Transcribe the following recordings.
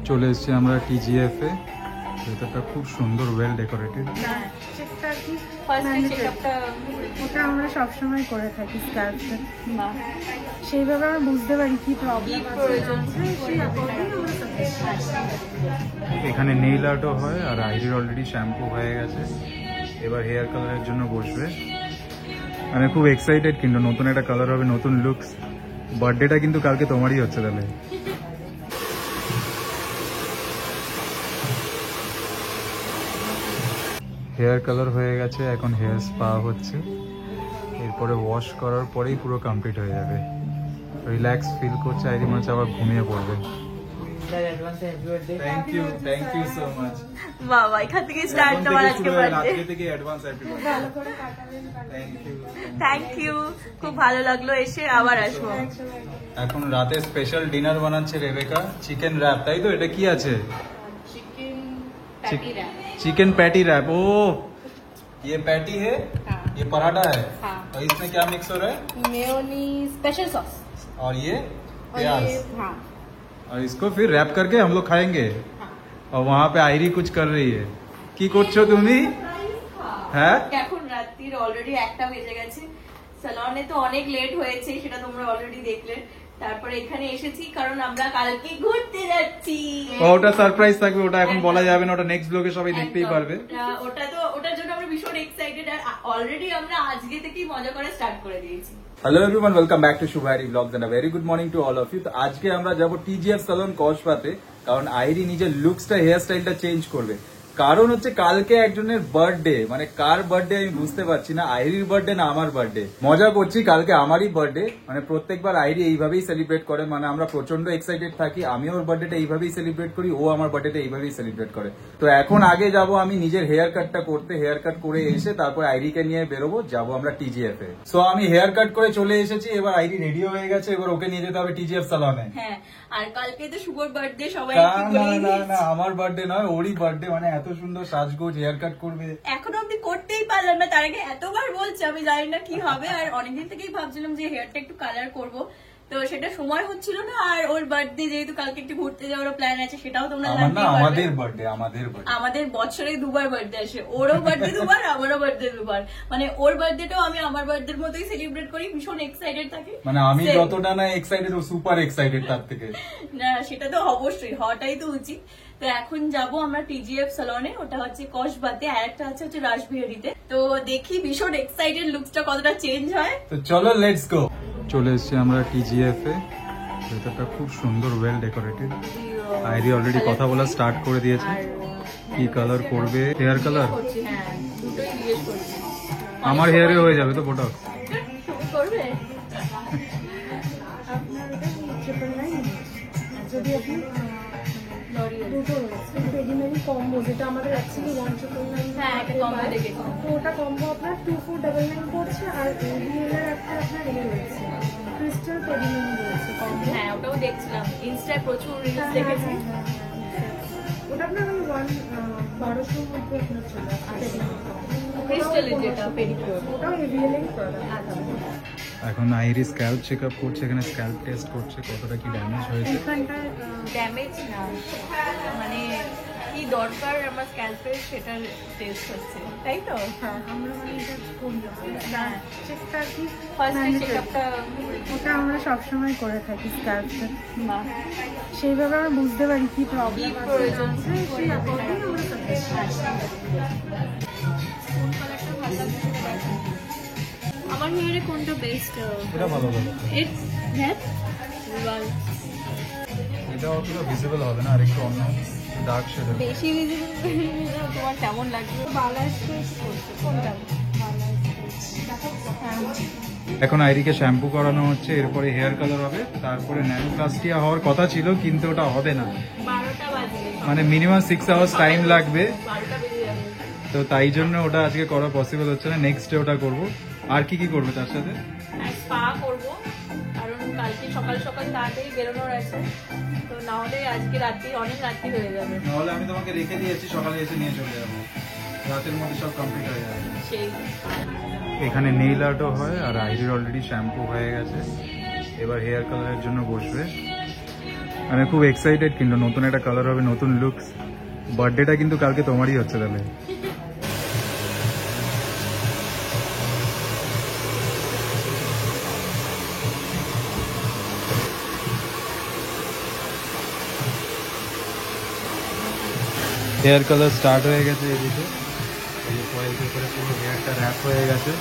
চলে এসেছি আমরা টিজিএফ এ। ভেতরটা খুব সুন্দর, ওয়েল ডেকোরেটেড। ওটা আমরা সবসময় করে থাকি স্ক্যাল্পটা, সেইভাবে আমরা বুঝতে পারি কি প্রবলেম এখানে নেইল আর্টও হয়, আর আইরির অলরেডি শ্যাম্পু হয়ে গেছে, এবার হেয়ার কালারের জন্য বসবে। আমি খুব এক্সাইটেড, কিন্তু নতুন একটা কালার হবে, নতুন লুকস। বার্থডেটা কিন্তু কালকে তোমারই হচ্ছে তাহলে। হেয়ার কালার হয়ে গেছে, এখন হেয়ার স্পা হচ্ছে, এরপরে ওয়াশ করার পরেই পুরো কমপ্লিট হয়ে যাবে। রিল্যাক্স ফিল করছে, আইরি মনে হচ্ছে আবার ঘুমিয়ে পড়বে। থ্যাংক ইউ সো মাচ বাবা, এখান থেকে স্টার্ট তোমার আজকে বার্থডে। আজকে থেকে advance happy birthday. Thank you, খুব ভালো লাগলো এসে, আবার আসবো। এখন রাতে স্পেশাল ডিনার বানাচ্ছে রেবেকা, চিকেন র‍্যাপ, তাই তো? এটা কি আছে? Chicken patty wrap. ओ ये पैटी है, ये पराठा है, और इसमें क्या मिक्स हो रहा है? मेयोनीज, स्पेशल सॉस, और ये प्याज, हाँ, और इसको फिर रैप करके हम लोग खाएंगे। और वहाँ पे आयरी कुछ कर रही है। কি করছো তুমি? হ্যাঁ, এখন রাত্রির অলরেডি 1টা বেজে গেছে। সালনে তো অনেক লেট হয়েছে, সেটা তোমরা অলরেডি দেখলে। তারপরে এখানে এসেছি কারণ আমরা কালকে ঘুরতে যাচ্ছি। ওটা সারপ্রাইজ থাকবে, ওটা এখন বলা যাবে না, ওটা নেক্সট ব্লগে সবাই দেখতেই পারবে। ওটার জন্য আমরা ভীষণ এক্সাইটেড, আর অলরেডি আমরা আজকে থেকেই মজা করে স্টার্ট করে দিয়েছি। Hello everyone, welcome back to Shuvari blogs and a very good morning to all of you. তো আজকে আমরা যাব টিজিএফ সালন কসবাতে, কারণ আইরি নিজের লুকসটা, হেয়ার স্টাইলটা চেঞ্জ করবে। কারণ হচ্ছে কালকে একজনের বার্থডে, মানে কার বার্থডে আমি বুঝতে পারছি না, আইরির বার্থডে না আমার বার্থডে। মজা করছি, কালকে আমারই বার্থডে। মানে প্রত্যেকবার আইরি এইভাবেই সেলিব্রেট করে, মানে আমরা প্রচন্ড এক্সাইটেড থাকি। আমি ওর বার্থডেটা এইভাবেই সেলিব্রেট করি, ও আমার বার্থডেটা এইভাবেই সেলিব্রেট করে। তো এখন আগে যাব আমি নিজের হেয়ার কাটটা করতে, হেয়ার কাট করে এসে তারপর আইরিকে নিয়ে বেরোবো, যাবো আমরা টিজিএফ এ। সো আমি হেয়ার কাট করে চলে এসেছি, এবার আইরি রেডি হয়ে গেছে, এবার ওকে নিয়ে যেতে হবে টিজিএফ সালনে। হ্যাঁ, আর কালকে তো শুভর বার্থডে, সবাই না আমার বার্থডে নয়, ওরই বার্থডে। মানে এত সুন্দর সাজগোজ, হেয়ার কাট করবে, এখনো অব্দি করতেই পারলাম না। তার আগে এতবার বলছে, আমি জানি না কি হবে। আর অনেকদিন থেকেই ভাবছিলাম যে হেয়ারটা একটু কালার করব, তো সেটা সময় হচ্ছিল না। আর ওর বার্থডে যেহেতু কালকে একটু ঘুরতে যাওয়ার প্ল্যান আছে, সেটাও তোমরা আমাদের বার্থডে, আমাদের বছরে দুবার বার্থডে আসে, ওরও বার্থডে দুবার, আমারও বার্থডে দুবার। মানে ওর বার্থডেটাও আমি আমার বার্থডের মতোই সেলিব্রেট করি, ভীষণ এক্সাইটেড থাকি। মানে আমি যতটা না এক্সাইটেড, ও সুপার এক্সাইটেড তার থেকে। না, সেটা তো অবশ্যই, হওয়াটাই তো উচিত। তো এখন যাব আমরা টিজিএফ সালনে, ওটা হচ্ছে কসবাতে, আর একটা হচ্ছে রাসবিহারীতে। তো দেখি ভীষণ এক্সাইটেড, লুকসটা কতটা চেঞ্জ হয়। তো চলো লেটস গো। চলে এসেছি আমরা টিজিএফ এ। ভেতরটা খুব সুন্দর, ওয়েল ডেকোরেটেড। আইরি অলরেডি কথা বলা স্টার্ট করে দিয়েছে, কি কালার করবে। হেয়ার কালার আমার হেয়ারে হয়ে যাবে তো বোটক্স করবে। যদি আপনি দুটো পেডিমেরি কম্বো, যেটা আমাদের অ্যাকচুয়ালি লঞ্চ করলাম, তো ওটা কম্বো আপনার 2499 পড়ছে। আর এভিএলের একটা আপনার রয়েছে, ক্রিস্টাল পেডিমেরি রয়েছে কম্বো। হ্যাঁ, ওটাও দেখছিলাম, ইনস্টায় প্রচুর রিলস দেখেছি। ওটা আপনার 1200 মধ্যে আপনার চলে আসে। ক্রিস্টালের যেটা পেডিকিউর, ওটাও এভিএলের প্রোডাক্ট। এখন আইরি স্ক্যাল্প চেক আপ করছে, এখানে স্ক্যাল্প টেস্ট করছে কতটা কি ড্যামেজ হয়েছে। এখানটায় ড্যামেজ না, মানে কি দরকার আমার স্ক্যাল্পের সেটার টেস্ট হচ্ছে, তাই তো? হ্যাঁ, আমরা মানে এটা করি, চেকটা কি ফার্স্ট চেকআপটা ওটা আমরা সবসময় করে থাকি স্ক্যাল্পটা, সেইভাবে আমরা বুঝতে পারি কি প্রবলেম প্রয়োজন। সেই অ্যাকর্ডিং আমরা কোন কালারটা ভালো লাগছে? আমার হেয়ারে কোনটা বেস্ট? এটা ভালো হবে, হ্যাঁ, এটা অতটা ভিজিবল হবে না, আর একটু অন্য ডার্ক শেড হবে। বেশি ভিজিবল তোমার কেমন লাগবে? কোনটা? এখন আইরিকে শ্যাম্পু করানো হচ্ছে, এরপরে হেয়ার কালার হবে, তারপরে ন্যানোপ্লাস্টিয়া হওয়ার কথা ছিল কিন্তু ওটা হবে না। 12টা বাজে, মানে মিনিমাম 6 আওয়ার্স টাইম লাগবে, 12টা বেজে যাবে। তো তাই জন্য ওটা আজকে করা পসিবল হচ্ছে না। নেক্সট ডে ওটা করব। আর কি কি করবে তার সাথে? স্পা করবো, কারণ কালকে সকাল সকাল তাড়াতাড়ি বেরোনোর আছে, তো না হলে আজকে রাত্রি অনেক রাত্রি হয়ে যাবে। নাহলে আমি তোমাকে রেখে দিয়েছি, সকালে এসে নিয়ে চলে যাবো, রাতের মধ্যে সব কমপ্লিট হয়ে যাবে। সেই এখানে নেইল আর্টও হয়, আর আইরির অলরেডি শ্যাম্পু হয়ে গেছে, এবার হেয়ার কালারের জন্য বসবে। মানে খুব এক্সাইটেড, কিন্তু নতুন একটা কালার হবে, নতুন লুকস। বার্থডেটা কিন্তু কালকে তোমারই হচ্ছে তাহলে। হেয়ার কালার স্টার্ট হয়ে গেছে এদিকে, পুরো হেয়ারটা র্যাপ হয়ে গেছে।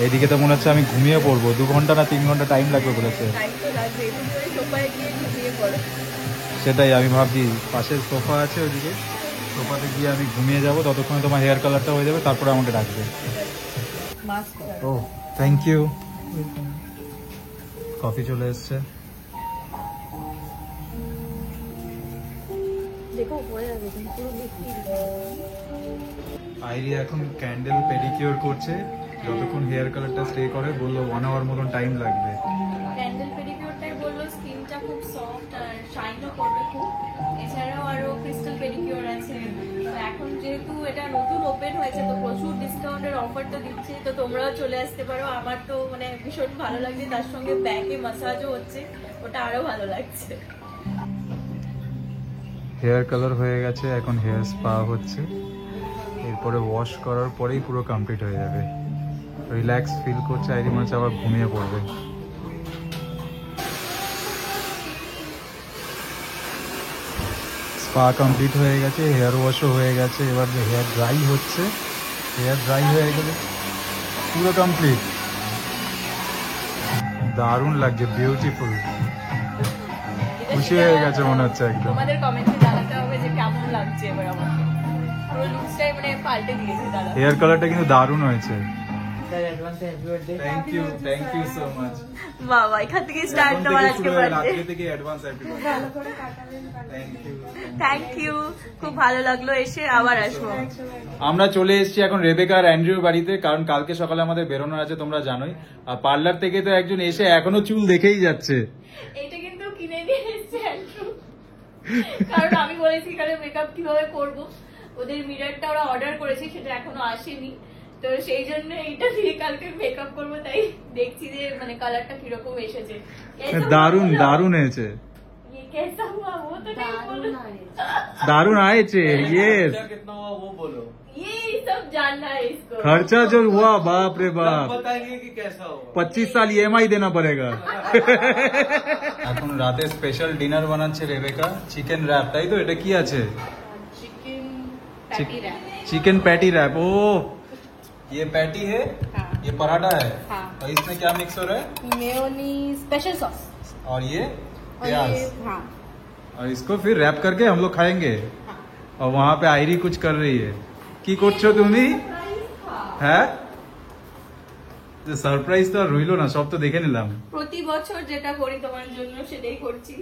এইদিকে তো মনে হচ্ছে আমি ঘুমিয়ে পড়বো, 2 ঘন্টা না 3 ঘন্টা টাইম লাগবে বলেছে। সেটাই আমি ভাবছি, পাশের সোফা আছে ওইদিকে, সোফাতে গিয়ে আমি ঘুমিয়ে যাবো, ততক্ষণে তোমার হেয়ার কালারটা হয়ে যাবে, তারপরে আমাকে ডাকবে। ও থ্যাংক ইউ। কফি চলে এসছে। আইরি এখন ক্যান্ডেল পেডিকিউর করছে, যতক্ষণ হেয়ার কালারটা স্টে করে, বললো 1 আওয়ার মতন টাইম লাগবে। ক্যান্ডেল পেডিকিউরটাই বললো স্কিনটা খুব সফট আর শাইনও করবে খুব। এছাড়াও আরো ক্রিস্টাল পেডিকিউর আছে। তো এখন যেহেতু এটা নতুন ওপেন হয়েছে, তো প্রচুর ডিসকাউন্টের অফার তো দিচ্ছে, তো তোমরাও চলে আসতে পারো। আমার তো মানে ভীষণ ভালো লাগছে, তার সঙ্গে ব্যাকে মাসাজও হচ্ছে, ওটা আরো ভালো লাগছে। হেয়ার কালার হয়ে গেছে, এখন হেয়ার স্পা হচ্ছে, এরপরে ওয়াশ করার পরেই পুরো কমপ্লিট হয়ে যাবে। রিল্যাক্স ফিল করছে, আইরি মনে হচ্ছে আবার ঘুমিয়ে পড়বে। স্পা কমপ্লিট হয়ে গেছে, হেয়ার ওয়াশও হয়ে গেছে, এবার যে হেয়ার ড্রাই হচ্ছে, হেয়ার ড্রাই হয়ে গেলে পুরো কমপ্লিট। দারুণ লাগছে, বিউটিফুল। খুশি হয়ে গেছে মনে হচ্ছে একদম। তোমাদের কমেন্টে জানাতে হবে যে কেমন লাগছে এবার আমাকে। পুরো লুকসটাই মানে পাল্টে দিয়েছে দাদা। হেয়ার কালারটা কিন্তু দারুণ হয়েছে। Thank you so much. বাবা এখান থেকে স্টার্ট তোমার আজকে বার্থডে। আজকে থেকে advance happy birthday. Thank you, খুব ভালো লাগলো এসে, আবার আসবো। আমরা চলে এসেছি এখন রেবেকা আর অ্যান্ড্রিউর বাড়িতে, কারণ কালকে সকালে আমাদের বেরোনোর আছে, তোমরা জানোই। আর পার্লার থেকে তো একজন এসে এখনো চুল দেখেই যাচ্ছে। এটা কিন্তু কিনে নিয়ে এসেছে অ্যান্ড্রু, কারণ আমি বলেছি কারণ মেকআপ কিভাবে করব, ওদের মিররটা ওরা অর্ডার করেছে, সেটা এখনো আসেনি, তো সেই জন্য এইটা দিয়ে কালকে মেকআপ করবো। তাই দেখছি যে মানে কালারটা কিরকম এসেছে। দারুণ দারুণ হয়েছে, ये कैसा हुआ वो तो नहीं बोलो, दारुण आए चे ये कितना हुआ वो बोलो, ये सब जानना है इसको। खर्चा जो हुआ बाप रे बाप, बताएंगे कि कैसा हुआ। 25 साल EMI देना पड़ेगा। এখন রাতে স্পেশাল ডিনার বানাচ্ছে রেবেকা, চিকেন র‍্যাপ, তাই তো? এটা কি আছে? Chicken patty wrap. Chicken patty wrap. ओ ये पैटी है, हाँ। ये पराठा है, हाँ। और इसमें क्या मिक्स हो रहा है? मेयोनीज स्पेशल सॉस और ये और प्याज, ये हाँ और इसको फिर रैप करके हम लोग खाएंगे। और वहाँ पे आयरी कुछ कर रही है, কি করছো তুমি? হ্যাঁ, সারপ্রাইজ তো আর রইলো না, সব তো দেখে নিলাম। প্রতি বছর যেটা করি তোমার জন্য সেটাই করছি,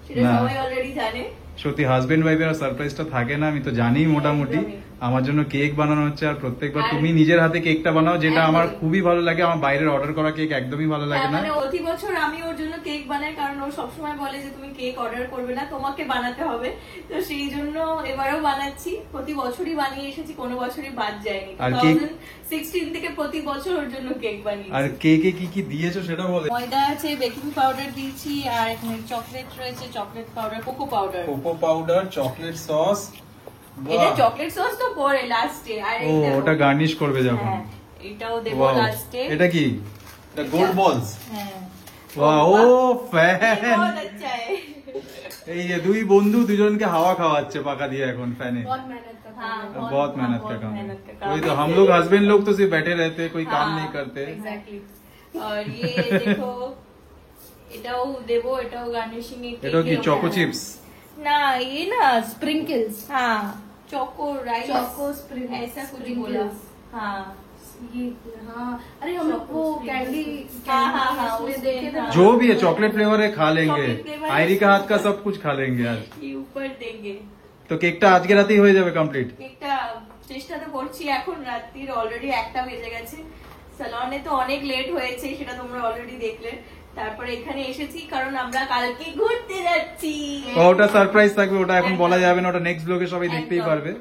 সেটা না। সবাই অলরেডি জানে। সত্যি হাজবেন্ড ওয়াইফের সারপ্রাইজটা থাকে না, আমি তো জানি মোটামুটি। আমার জন্য কেক বানানো হচ্ছে, আর প্রত্যেকবার আর- তুমি নিজের হাতে কেকটা বানাও, যেটা আমার একদমই। খুবই ভালো লাগে। আমার বাইরের অর্ডার করা কেক একদমই ভালো লাগে হ্যাঁ, না। মানে প্রতি বছর আমি ওর জন্য কেক বানাই, কারণ ও সবসময় বলে যে তুমি কেক অর্ডার করবে না, তোমাকে বানাতে হবে। তো সেই জন্য এবারেও বানাচ্ছি, প্রতি বছরই বানিয়ে এসেছি, কোনো বছরই বাদ যায়নি। আর কেক- 2016 থেকে প্রতি বছর ওর জন্য কেক বানিয়েছি। আর কেকে কি কি দিয়েছো সেটা বলে। ময়দা আছে, বেকিং পাউডার দিয়েছি, আর এখানে চকলেট রয়েছে, chocolate powder, cocoa powder. Cocoa powder, chocolate sauce. এটা চকলেট সস তো পরে লাস্টে, আর ও এইটা- ওটা গার্নিশ করবে যখন। হ্যাঁ, এটাও দেবো Wow, লাস্টে। এটা কি? দ্য গোল্ড বলস। হ্যাঁ, বাহ, ও ফ্যান। बहुत अच्छा है। এই যে দুই বন্ধু দুজনকে হাওয়া খাওয়াচ্ছে পাকা দিয়ে এখন ফ্যানে। बहुत मेहनत का हाँ, बहुत मेहनत का काम है। मेहनत का काम वही है। तो, हम लोग हस्बैंड लोग तो सिर्फ बैठे रहते, कोई काम हाँ, नहीं करते। exactly। और ये देखो, এটাও দেবো, এটাও গার্নিশিং এ। এটা কি চকো চিপস? না, ये ना स्प्रिंकल्स हाँ चोको राइस, चोको स्प्रिंग ऐसा कुछ बोला। हाँ ये हाँ, अरे हम लोग वो कैंडी हाँ, उसमें उसमें देखे थे हाँ। जो भी है चॉकलेट फ्लेवर है, खा लेंगे। चॉकलेट फ्लेवर है। आयरी का हाथ का सब कुछ खा लेंगे आज। ये ऊपर देंगे। তো কেকটা আজকে রাতেই হয়ে যাবে কমপ্লিট। একটা চেষ্টা তো করছি, এখন রাত্রির অলরেডি 1টা বেজে গেছে। সালনে তো অনেক লেট হয়েছে, সেটা তোমরা অলরেডি দেখলে। তারপরে এখানে এসেছি কারণ আমরা কালকে ঘুরতে যাচ্ছি। ওটা সারপ্রাইজ থাকবে, ওটা এখন বলা যাবে না, ওটা নেক্সট ব্লগে সবাই দেখতেই একদম। পারবে।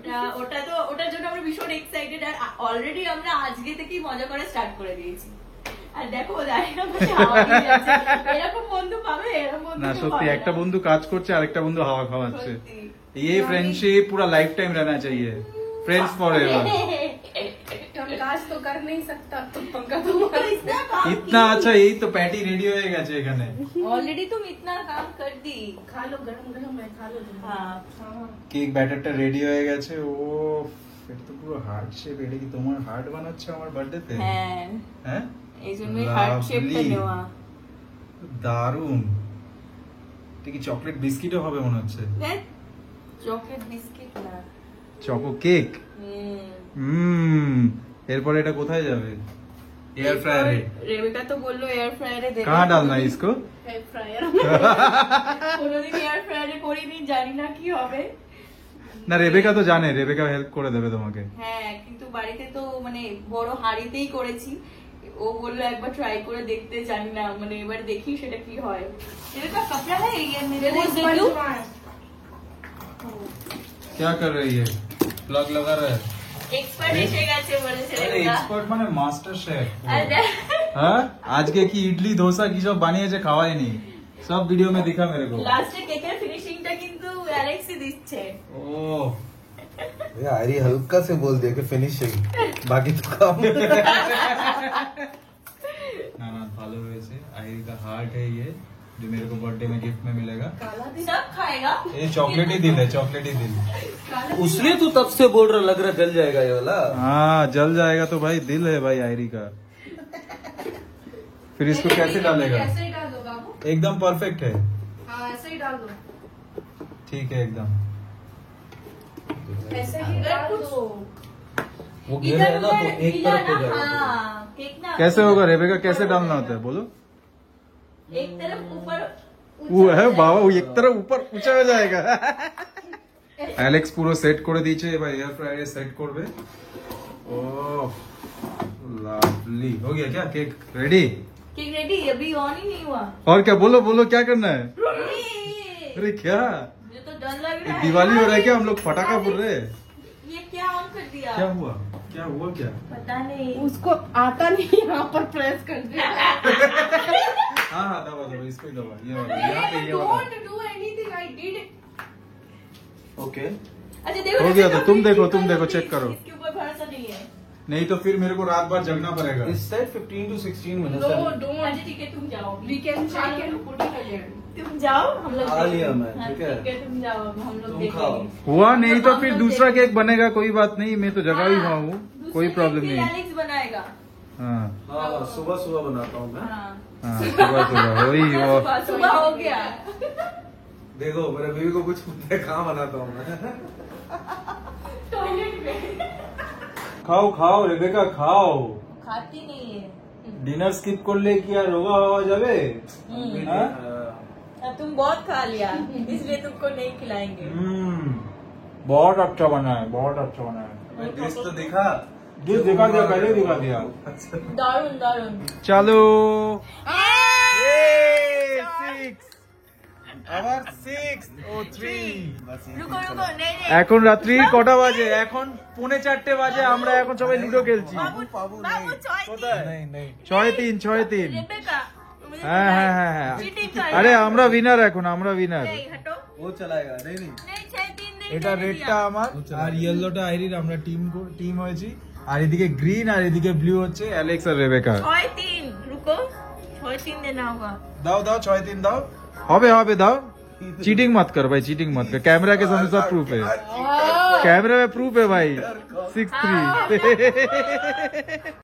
ওটা তো ওটার জন্য আমরা ভীষণ এক্সাইটেড, আর অলরেডি আমরা আজকে থেকেই মজা করা স্টার্ট করে দিয়েছি। আর দেখো জানি না বসে হাওয়া দিয়ে যাচ্ছে। এরকম বন্ধু পাবে, এরকম বন্ধু না কেউ সত্যি পাবে একটা না। বন্ধু কাজ করছে আরেকটা বন্ধু হাওয়া খাওয়াচ্ছে। সত্যি। ये फ्रेंडशिप पूरा लाइफ टाइम रहना चाहिए, फ्रेंड्स फॉर एवर। हम काज तो कर नहीं सकता तो पंखा तुम्हारा इतना अच्छा, यही तो पैटी रेडी हो গেছে এখানে। ऑलरेडी तुम इतना काम कर दी। खा लो, गरम गरम है, खा लो तुम। हाँ কেক ব্যাটারটা রেডি হয়ে গেছে। ও এটা তো পুরো হার্ট শেপ। এটা কি তোমার হার্ট বানাচ্ছ আমার বার্থডেতে? হ্যাঁ হ্যাঁ এই জন্যই হার্ট শেপটা Lovely। নেওয়া। দারুন। এটা কি চকলেট বিস্কিটও হবে মনে হচ্ছে? দেখ চকলেট বিস্কিট না, চকো কেক। এরপর এটা কোথায় যাবে? এয়ার ফ্রায়ারে। রেবেকা তো বললো এয়ার ফ্রায়ারে দেবে। कहाँ डालना है इसको? है फ्रायर। কোনোদিন এয়ার ফ্রায়ারে করিনি, জানি না কি হবে। না রেবেকা তো জানে, রেবেকা হেল্প করে দেবে তোমাকে। হ্যাঁ কিন্তু বাড়িতে তো মানে বড় হাঁড়িতেই করেছি। ও বললো একবার ট্রাই করে দেখতে, জানি না মানে এবার দেখি সেটা কি হয়। এটা কাপড়া है ये मेरे This को one दे दो। one. क्या कर रही है? प्लग लगा रहा है। এক্সপার্ট এসে গেছে বলেছে আরে রেবেকা। এক্সপার্ট মানে মাস্টার শেফ। আর দেখ, হ্যাঁ আজকে কি ইডলি ধোসা কি সব বানিয়েছে খাওয়ায়নি, সব ভিডিও में दिखा मेरे को। লাস্টে কেকের ফিনিশিংটা কিন্তু অ্যালেক্সই দিচ্ছে। ओह यार ये हल्का से बोल दिया कि फिनिशिंग, बाकी तो काम। ना ना ভালো হয়েছে। आयरी का हार्ट है ये, जो मेरे को बर्थडे में गिफ्ट में मिलेगा। सब खाएगा। ये चॉकलेट ही दिल है, चॉकलेट ही दिल। उसने तो तब से बोल रहा, लग रहा जल जाएगा ये वाला। हाँ जल जाएगा तो भाई दिल है भाई आयरी का। फिर इसको कैसे डालेगा? ऐसे ही डाल दो बाबू। एकदम परफेक्ट है। हाँ ऐसे ही डाल दो, ठीक है एकदम। ऐसे ही डाल दो। वो गिर है ना तो एक तरफ हो जाएगा। हाँ केक ना कैसे होगा रेबेका, कैसे डालना होता है बोलो? एक तरफ ऊपर वो है बाबा, वो एक तरफ ऊपर ऊंचा हो जाएगा। অ্যালেক্স পুরো সেট করে দিয়েছে, এবার এয়ার ফ্রায়ারে সেট করবে। ओह लवली, हो गया क्या केक रेडी? केक रेडी, अभी ऑन ही नहीं हुआ। और क्या बोलो बोलो, क्या करना है? ये अरे क्या मुझे तो डर लग रहा है। दिवाली हो रहा है क्या? हम लोग पटाखा फोड़ रहे हैं? ये क्या ऑन कर दिया? क्या हुआ, क्या हुआ क्या? पता नहीं। उसको आता नहीं, यहाँ पर प्रेस कर दिया। हाँ हाँ दबा दबा, इसको ही दबा, ये वाला, यहाँ पे ये वाला। Don't do anything, I did it. Okay अच्छा देखो हो गया तो तुम देखो चेक करो। इसके ऊपर भरोसा नहीं है। नहीं तो फिर मेरे को रात भर जगना पड़ेगा। This said 15 to 16 minutes. No, अच्छा don't. ठीक है तुम जाओ। We can check and put it again. तुम जाओ, हम लोग खा लिया देखेंगे। मैं, हाँ, ठीक है? तुम जाओ, हम लोग तुम खाओ। देखेंगे। हुआ नहीं तो फिर हम लोग दूसरा देखेंगे। केक बनेगा, कोई बात नहीं, मैं तो जगा ही हुआ हूँ, दूसरे कोई केक प्रॉब्लम फिर नहीं। एलेक्स बनाएगा। हाँ हाँ सुबह सुबह बनाता हूँ मैं। हाँ हाँ सुबह सुबह वही वो। सुबह हो गया। देखो मेरे बीवी को कुछ कहाँ बनाता हूँ मैं। टॉयलेट में খাও খাও রেবেকা খাও। खाती नहीं है। ডিনার স্কিপ করলে কি আর রোগা হওয়া যাবে? हाँ? अब तुम बहुत खा लिया, इसलिए तुमको नहीं खिलाएंगे। बहुत अच्छा बना है, बहुत अच्छा बना है। डिश तो दिखा। डिश दिखा दिया, पहले दिखा दिया। दारुण दारुण। चलो আবার 6 ও 3 रुको रुको, नहीं नहीं এখন রাত্রি কটা বাজে? এখন 3:45 বাজে, আমরা এখন সবাই লুডো খেলছি। बाबू কোথায়? नहीं नहीं 6-3 रेबेका, मुझे হ্যাঁ হ্যাঁ হ্যাঁ হ্যাঁ। चीटिंग कर আরে আমরা উইনার, এখন আমরা উইনার। नहीं हटो, वो चलाएगा नहीं नहीं। नहीं 6-3 नहीं। এটা রেডটা আমার আর ইয়েলোটা আইরির, আমরা টিম হয়েছি। আর এদিকে গ্রিন আর এদিকে ব্লু হচ্ছে অ্যালেক্স আর রেবেকা। 6-3 रुको, 6-3 देना होगा। দাও দাও 6-3 দাও, হবে হবে দাও। चीटिंग मत कर भाई, चीटिंग मत कर, कैमरा के सामने सब प्रूफ है, कैमरा में प्रूफ है भाई। 6-3